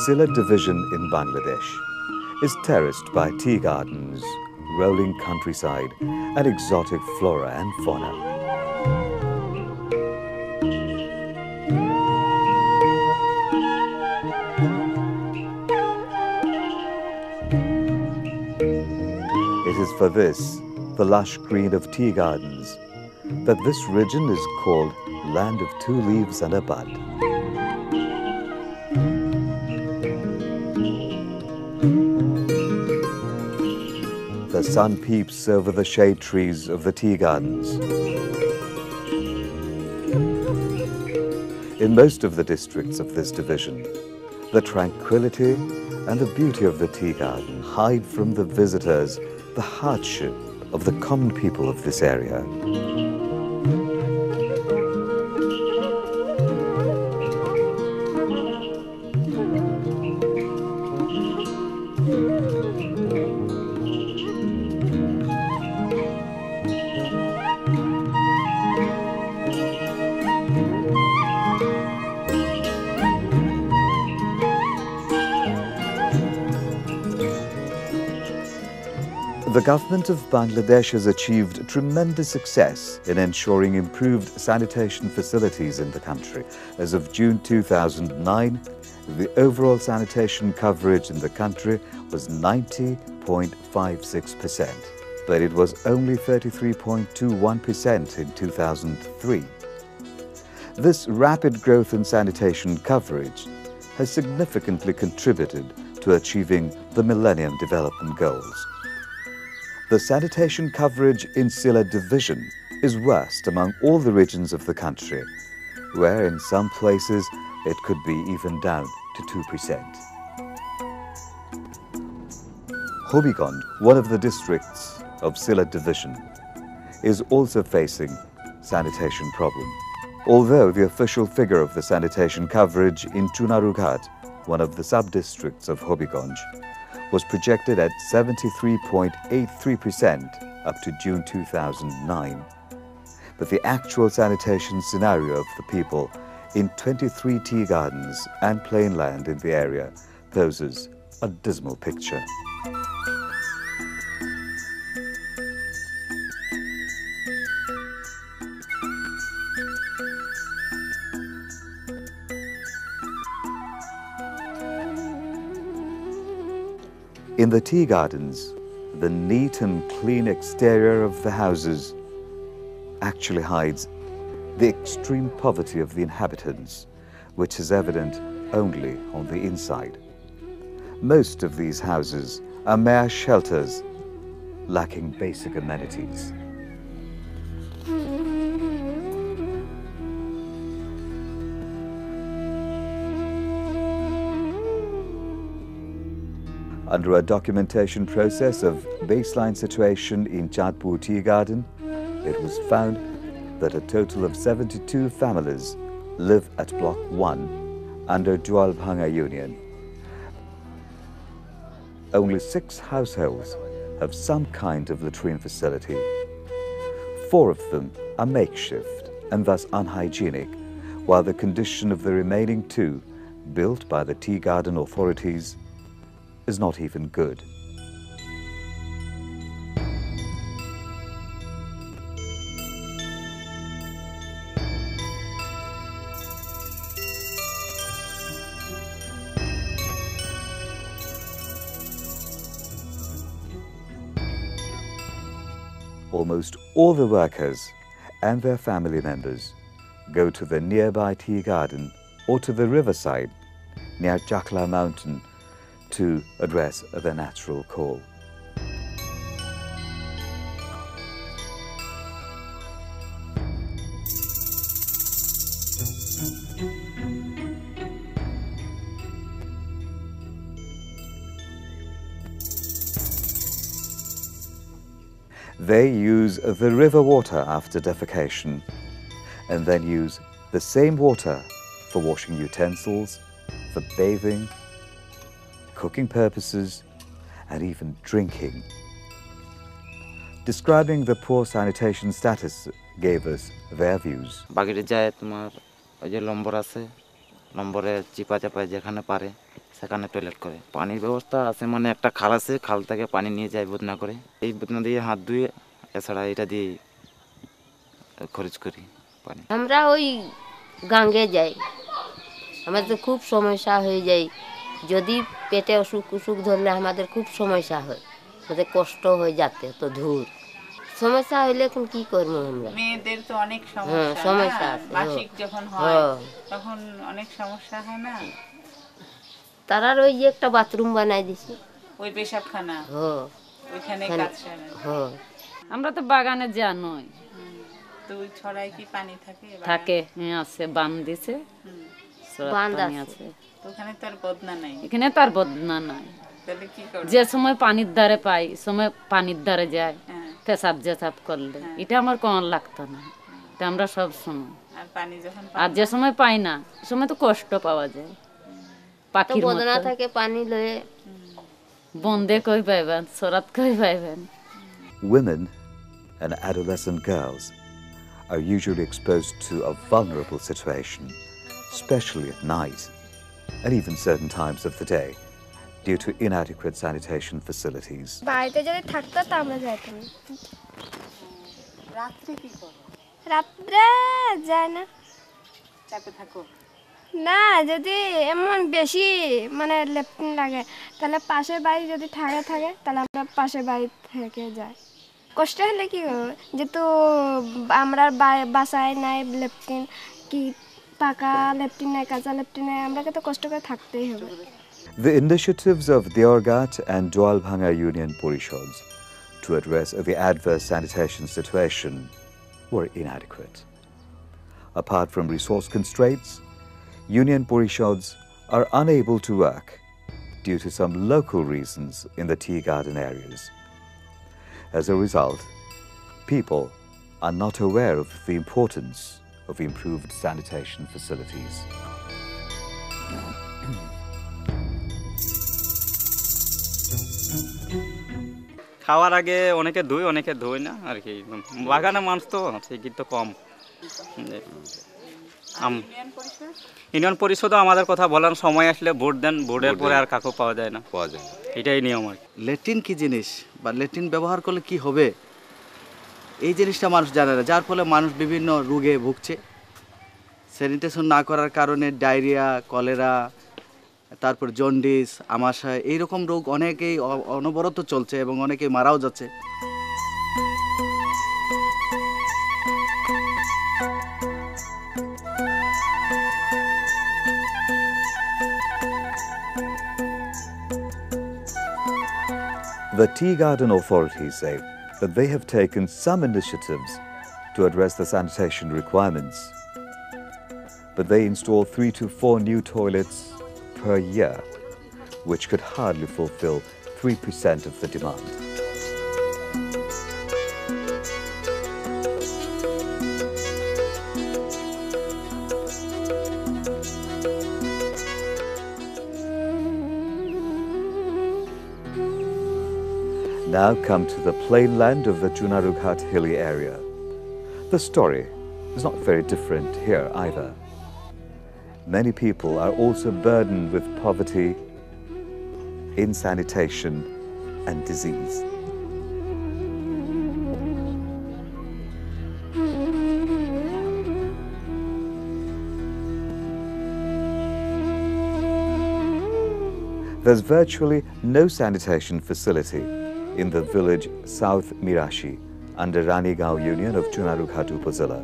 Sylhet division in Bangladesh is terraced by tea gardens, rolling countryside and exotic flora and fauna. It is for this, the lush green of tea gardens, that this region is called Land of Two Leaves and a Bud. The sun peeps over the shade trees of the tea gardens. In most of the districts of this division, the tranquility and the beauty of the tea garden hide from the visitors the hardship of the common people of this area. The government of Bangladesh has achieved tremendous success in ensuring improved sanitation facilities in the country. As of June 2009, the overall sanitation coverage in the country was 90.56%, but it was only 33.21% in 2003. This rapid growth in sanitation coverage has significantly contributed to achieving the Millennium Development Goals. The sanitation coverage in Sylhet division is worst among all the regions of the country, where in some places it could be even down to 2%. Hobigond, one of the districts of Sylhet division, is also facing sanitation problem. Although the official figure of the sanitation coverage in Chunarughat, one of the sub-districts of Hobigond, was projected at 73.83% up to June 2009. But the actual sanitation scenario of the people in 23 tea gardens and plain land in the area poses a dismal picture. In the tea gardens, the neat and clean exterior of the houses actually hides the extreme poverty of the inhabitants, which is evident only on the inside. Most of these houses are mere shelters, lacking basic amenities. Under a documentation process of baseline situation in Chandpur Tea Garden, it was found that a total of 72 families live at Block 1 under Jualbhanga Union. Only 6 households have some kind of latrine facility. 4 of them are makeshift and thus unhygienic, while the condition of the remaining 2, built by the tea garden authorities, is not even good. Almost all the workers and their family members go to the nearby tea garden or to the riverside near Chakla Mountain to address their natural call. They use the river water after defecation and then use The same water for washing utensils, for bathing, cooking purposes, and even drinking. Describing the poor sanitation status gave us their views. বাগিরে যায় তোমার ওই যে নম্বর আছে, নম্বরে চিপা চাপায় যেখানে পারে সেখানে টয়লেট করে। পানির ব্যবস্থা আছে মানে একটা খাল আছে, খাল থেকে পানি নিয়ে যায় বদনা করে, এই বদনা দিয়ে হাত ধুয়ে, এছাড়া এটা দিয়ে খরচ করি পানি। আমরা ওই গাঙ্গে যাই, আমাদের খুব সমস্যা হয়ে যায়। যদি পেটে অসুখ ধরলে আমাদের খুব সমস্যা হয়, আমাদের কষ্ট হয়ে যাতে তো দূর সমস্যা হইলে এখন কি করবো আমরা? মেয়েদের তো অনেক সমস্যা আছে, মাসিক যখন হয় তখন অনেক সমস্যা হয় না। তারার ওই যে একটা বাথরুম বানাই দিছি, ওই পেশাবখানা ওইখানে কাজ সেরে। আমরা তো বাগানে যা নই, তো ওই ছড়ায় কি পানি থাকে? থাকে, আছে, বান দিছে, বাঁধ আছে। তো ওখানে তো আর বদনা নাই। এখানে তো আর বদনা নাই। তাহলে কি করব? যে সময় পানির ধারে পাই, সময় পানির ধারে যায়, পেশাব জেসাব করলে এটা আমার কোনো লাগতো না। এটা আমরা সব সময়, আর পানি যখন আর যে সময় পাই না, সময় তো কষ্ট পাওয়া যায়। পাখির বদনা থাকে পানি লয়ে বন্দে কই পাইবেন, সরাত কই পাইবেন। Women and adolescent girls are usually exposed to a vulnerable situation, especially at night and even certain times of the day, due to inadequate sanitation facilities. বাড়িতে যদি থাকতো তা আমরা যাইতাম। রাত্রে কি করো? রাত্রে যায় না, চাপে থাকো না যদি এমন বেশি মানে লেপটিন লাগে তাহলে পাশের বাড়ি যদি থাকে তাহলে আমরা পাশের বাড়ি থেকে যাই। কষ্ট হলে কি করবো, যেহেতু আমরা বাসায় নাই লেপটিন, কি পাকা লেপটিন নাই কাঁচা লেপটিন নাই, আমরাকে তো কষ্ট করে থাকতেই হবে। The initiatives of Diorgat and Doalbhanga Union Porishods to address the adverse sanitation situation were inadequate. Apart from resource constraints, Union Porishods are unable to work due to some local reasons in the tea garden areas. As a result, people are not aware of the importance of improved sanitation facilities. খাওয়ার আগে অনেকে ধুই, অনেকে ধুই না আর কি। বাগানে মানুষ তো সেই তো কম। ইউনিয়ন পরিষদও আমাদের কথা বলার সময় আসলে ভোট দেন, ভোটের পরে আর কাকু পাওয়া যায় না, এটাই নিয়ম আর কি। ল্যাট্রিন কি জিনিস বা ল্যাট্রিন ব্যবহার করলে কি হবে এই জিনিসটা মানুষ জানে না, যার ফলে মানুষ বিভিন্ন রোগে ভুগছে। স্যানিটেশন না করার কারণে ডায়রিয়া, কলেরা, তারপর জন্ডিস, আমাশয়, এইরকম রোগ অনেকেই অনবরত চলছে এবং অনেকেই মারাও যাচ্ছে। The tea garden authorities say that they have taken some initiatives to address the sanitation requirements, but they install 3 to 4 new toilets per year, which could hardly fulfill 3% of the demand. Now come to the plain land of the Junarughat hilly area. The story is not very different here either. Many people are also burdened with poverty, insanitation, and disease. There's virtually no sanitation facility in the village South Mirashi under Ranigao Union of Junarughat Upazila.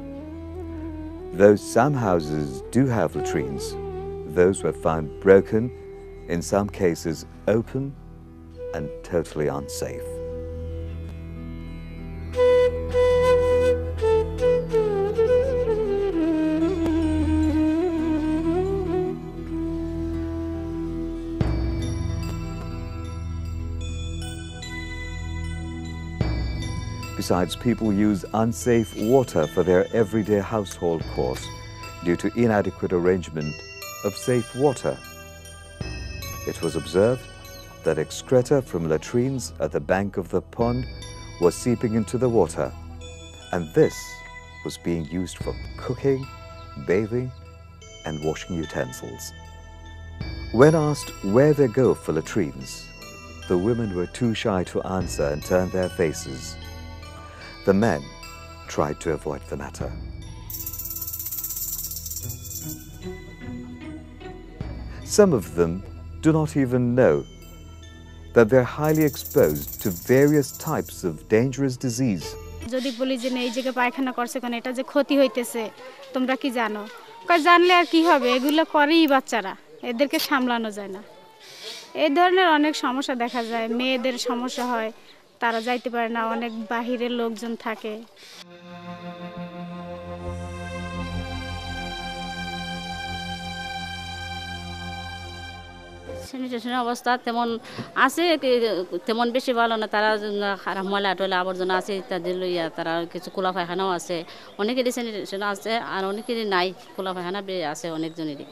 Though some houses do have latrines, those were found broken, in some cases open and totally unsafe. Besides, people use unsafe water for their everyday household chores due to inadequate arrangement of safe water. It was observed that excreta from latrines at the bank of the pond was seeping into the water, and this was being used for cooking, bathing, and washing utensils. When asked where they go for latrines, the women were too shy to answer and turned their faces. The men tried to avoid the matter. Some of them do not even know that they're highly exposed to various types of dangerous disease. যদি বলি যে এই জায়গায় পায়খানা করছে কোন এটা যে ক্ষতি হইতেছে তোমরা কি জানো কই জানলে আর কি হবে এগুলো করেই বাচ্চারা এদেরকে সামলানো যায় না এই ধরনের অনেক সমস্যা দেখা যায় মেয়েদের সমস্যা হয় তারা যাইতে পারে না অনেক বাহিরের লোকজন থাকে স্যানিটেশনের অবস্থা তেমন আছে তেমন বেশি ভালো না তারা খারাপ ময়লা টয়লা আবর্জনা আছে ইত্যাদি লইয়া তারা কিছু খোলা পায়খানাও আছে অনেকেরই স্যানিটেশন আছে আর অনেকেরই নাই খোলা পায়খানা আছে অনেকজনেরই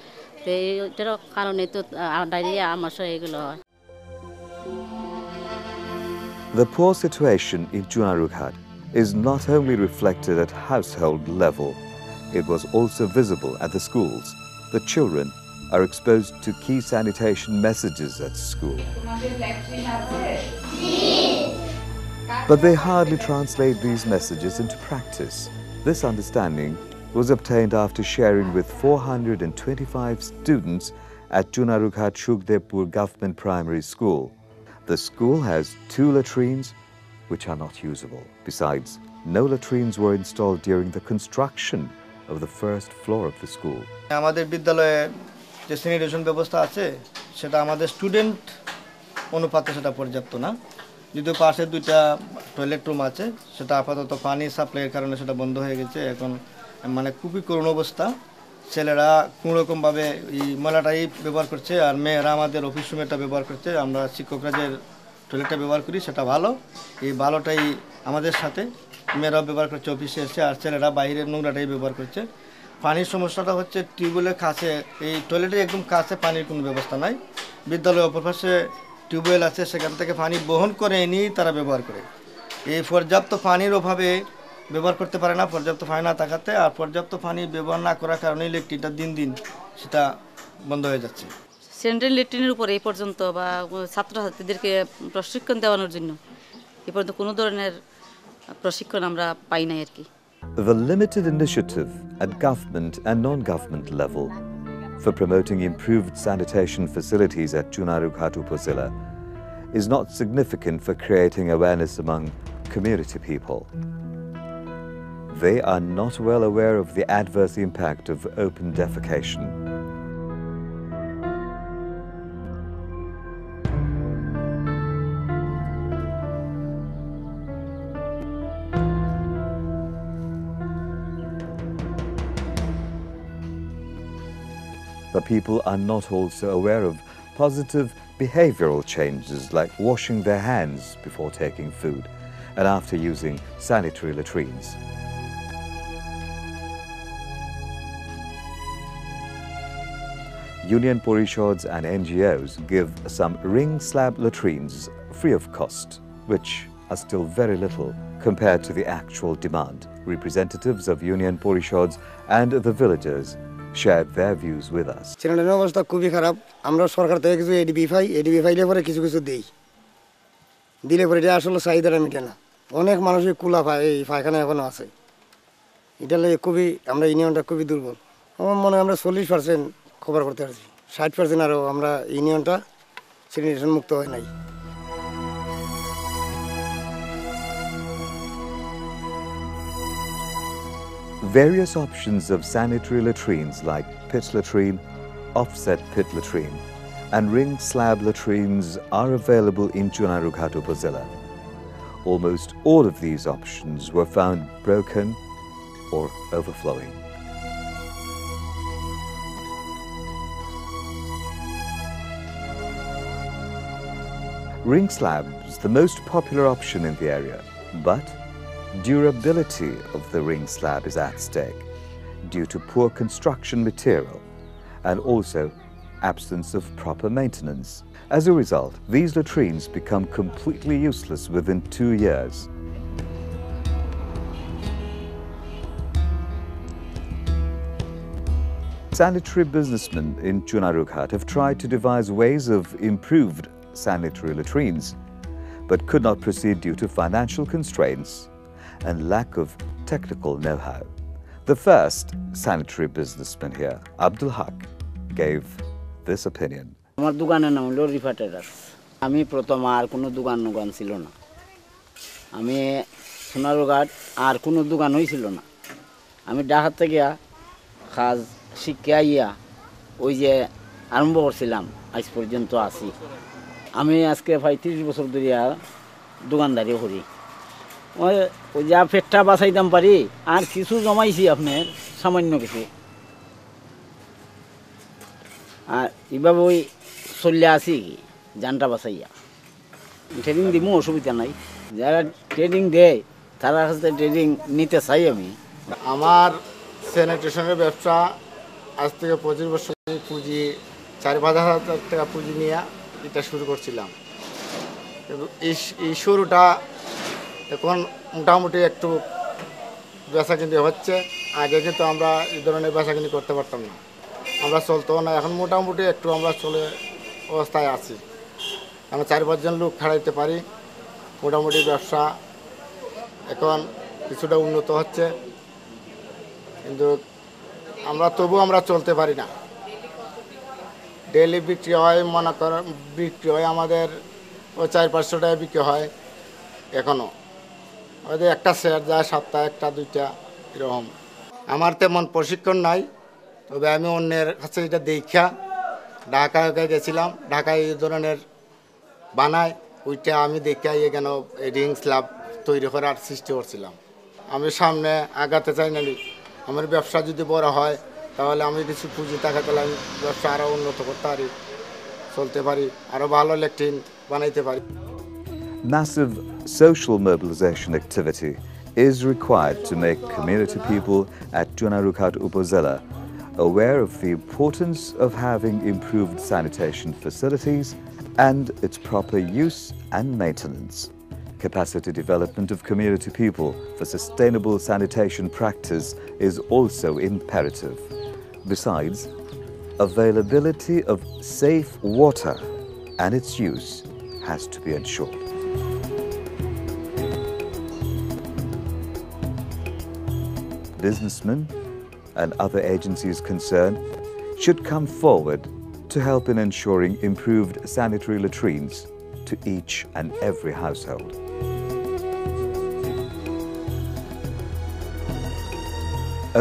তো এইটার কারণে তো ডায়রিয়া আমাশয় এগুলো হয় The poor situation in Junarughat is not only reflected at household level, it was also visible at the schools. The children are exposed to key sanitation messages at school. But they hardly translate these messages into practice. This understanding was obtained after sharing with 425 students at Junarughat Shukdepur Government Primary School. The school has 2 latrines which are not usable. Besides, no latrines were installed during the construction of the first floor of the school. আমাদের বিদ্যালয়ে যে sanitation ব্যবস্থা আছে সেটা আমাদের student অনুপাতে সেটা পর্যাপ্ত না যদিও পাশে 2টা টয়লেট রুম আছে সেটা আপাতত পানি সাপ্লাইয়ের কারণে সেটা বন্ধ হয়ে গেছে এখন মানে খুবই করুণ অবস্থা ছেলেরা কোনো রকমভাবে এই ময়লাটাই ব্যবহার করছে আর মেয়েরা আমাদের অফিস রুমেটা ব্যবহার করছে আমরা শিক্ষকরা যে টয়লেটটা ব্যবহার করি সেটা ভালো এই ভালোটাই আমাদের সাথে মেয়েরাও ব্যবহার করছে অফিসে এসে আর ছেলেরা বাইরের নোংরাটাই ব্যবহার করছে পানির সমস্যাটা হচ্ছে টিউবওয়েলের কাছে এই টয়লেটের একদম কাছে পানির কোনো ব্যবস্থা নাই বিদ্যালয়ের অপর পাশে টিউবওয়েল আছে সেখান থেকে পানি বহন করে এনেই তারা ব্যবহার করে এই পর্যাপ্ত পানির অভাবে ব্যবহার করতে পারে না পর্যাপ্ত পানি না থাকাতে আর পর্যাপ্ত পানি ব্যবহার না করার কারণে ইলেকট্রিকটা দিন দিন সেটা বন্ধ হয়ে যাচ্ছে সেন্ট্রাল ল্যাট্রিনের উপরে এই পর্যন্ত বা ছাত্রছাত্রীদেরকে প্রশিক্ষণ দেওয়ানোর জন্য এই পর্যন্ত কোনো ধরনের প্রশিক্ষণ আমরা পাই নাই আর কি The limited initiative at government and non-government level for promoting improved sanitation facilities at Junarughat Upazila is not significant for creating awareness among community people. They are not well aware of the adverse impact of open defecation. The people are not also aware of positive behavioral changes like washing their hands before taking food and after using sanitary latrines. Union Porishods and NGOs give some ring slab latrines free of cost, which are still very little compared to the actual demand. Representatives of Union Porishods and the villagers shared their views with us. স্যানিটেশনের অবস্থা খুবই খারাপ আমরা সরকার থেকে কিছু ADB ফাইলে পরে কিছু কিছু দেই দিলে পরে এটা আসলে চাহিদাটা মিটে না অনেক মানুষের কুলা পায় এই পায়খানা এখনো আছে এটা লাগে খুবই আমরা ইউনিয়নটা খুবই দুর্বল আমার মনে হয় আমরা 40% কভার করতে পারছি 60% আরও আমরা ইউনিয়নটা স্যানিটেশন মুক্ত হয় নাই Various options of sanitary latrines like pit latrine, offset pit latrine and ring slab latrines are available in Junarughat Upazila. Almost all of these options were found broken or overflowing. Ring slab is the most popular option in the area, but durability of the ring slab is at stake. due to poor construction material and also absence of proper maintenance. As a result, these latrines become completely useless within 2 years. Sanitary businessmen in Chunarughat have tried to devise ways of improved sanitary latrines, but could not proceed due to financial constraints and lack of technical know-how. The first sanitary businessman here, Abdul Haq, gave this opinion. আমার দোকানের নাম হলো Rifa traders. আমি প্রথম আর কোনো দোকান ছিল না। আমি সোনারঘাট আর কোনো দোকানই ছিল না। আমি ঢাকা থেকে কাজ শিক্ষা আইয়া ওই যে আরম্ভ করছিলাম, আজ পর্যন্ত আছি। আমি আজকে ৩৫ বছর ধরে দোকানদারি করি। ওই যা পেটটা বাঁচাইতাম পারি আর কিছু জমাইছি আপনার সামান্য কিছু। আর এইভাবে ওই চলে আসি জানটা বাঁচাইয়া। ট্রেনিং দিব অসুবিধা নাই, যারা ট্রেনিং দেয় তারা কাছে ট্রেনিং নিতে চাই আমি। আমার স্যানিটেশনের ব্যবসা আজ থেকে 25 বছর পুঁজি 4-5 হাজার টাকা পুঁজি নিয়ে এটা শুরু করছিলাম। কিন্তু এই শুরুটা এখন মোটামুটি একটু বেচাকিনি হচ্ছে। আগে কিন্তু আমরা এই ধরনের বেচাকিনি করতে পারতাম না, আমরা চলতো না। এখন মোটামুটি একটু আমরা চলে অবস্থায় আছি। আমরা 4-5 জন লোক খাড়াইতে পারি। মোটামুটি ব্যবসা এখন কিছুটা উন্নত হচ্ছে, কিন্তু আমরা চলতে পারি না। ডেইলি বিক্রি হয়, মনে করেন বিক্রি হয় আমাদের ওই 400-500 টাকা বিক্রি হয়। এখনও ওদের একটা শেয়ার যায় সপ্তাহে 1-2টা এরকম। আমার তেমন প্রশিক্ষণ নাই, তবে আমি অন্যের কাছে এটা দেখা ঢাকায় গেছিলাম। ঢাকায় এই ধরনের বানায়, ওইটা আমি দেখে এখানে রিং স্ল্যাব তৈরি করার সৃষ্টি করছিলাম। আমি সামনে আগাতে চাই না। আমার ব্যবসা যদি বড় হয় তাহলে আমি কিছু পুঁজি টাকা পেলে আমি ব্যবসা আরও উন্নত করতে পারি, চলতে পারি, আরও ভালো ল্যাট্রিন বানাইতে পারি। Massive social mobilization activity is required to make community people at Chunarughat Upazila aware of the importance of having improved sanitation facilities and its proper use and maintenance. Capacity development of community people for sustainable sanitation practice is also imperative. Besides, availability of safe water and its use has to be ensured. Businessmen and other agencies concerned should come forward to help in ensuring improved sanitary latrines to each and every household.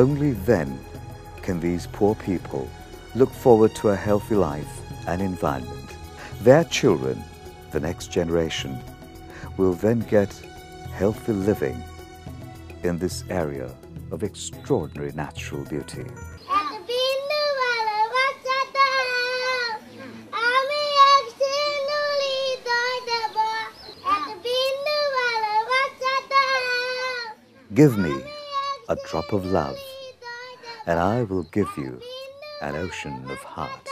Only then can these poor people look forward to a healthy life and environment. Their children, the next generation, will then get healthy living in this area of extraordinary natural beauty. Give me a drop of love, and I will give you an ocean of heart.